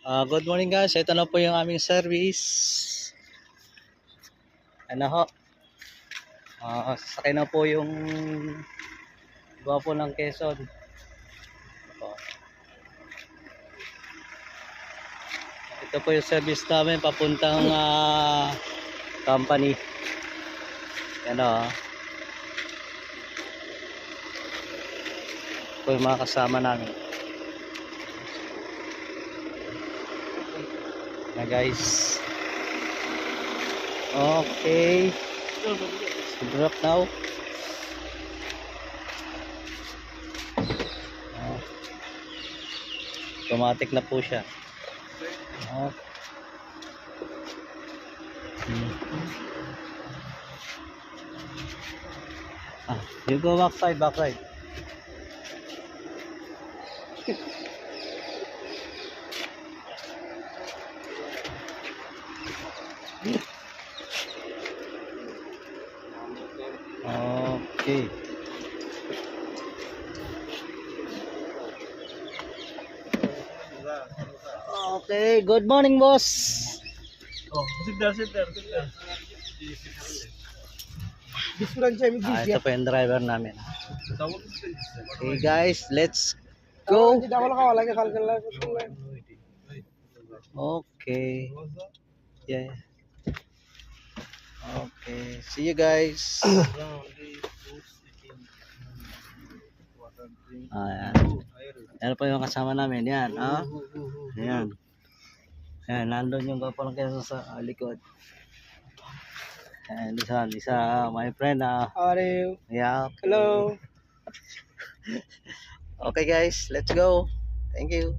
Good morning guys, ito na po yung aming service. Ano ho? Sasakay na po yung gwapo ng Quezon. Ito. Ito po yung service namin papuntang company. Yan o. Ito yung mga kasama namin. Na guys. Okay. Drop now. Automatic na po siya. You go backside. Okay. Okay, good morning boss. Sit there. Ito po yung driver namin. Okay guys, let's go. Okay. Yeah. Okay, see you guys. Ayan. Yan po yung kasama namin. Yan. Ayan. Ayan, nandun yung gapang keso sa likod. And isa my friend. Yeah. Hello. Okay guys, let's go. Thank you.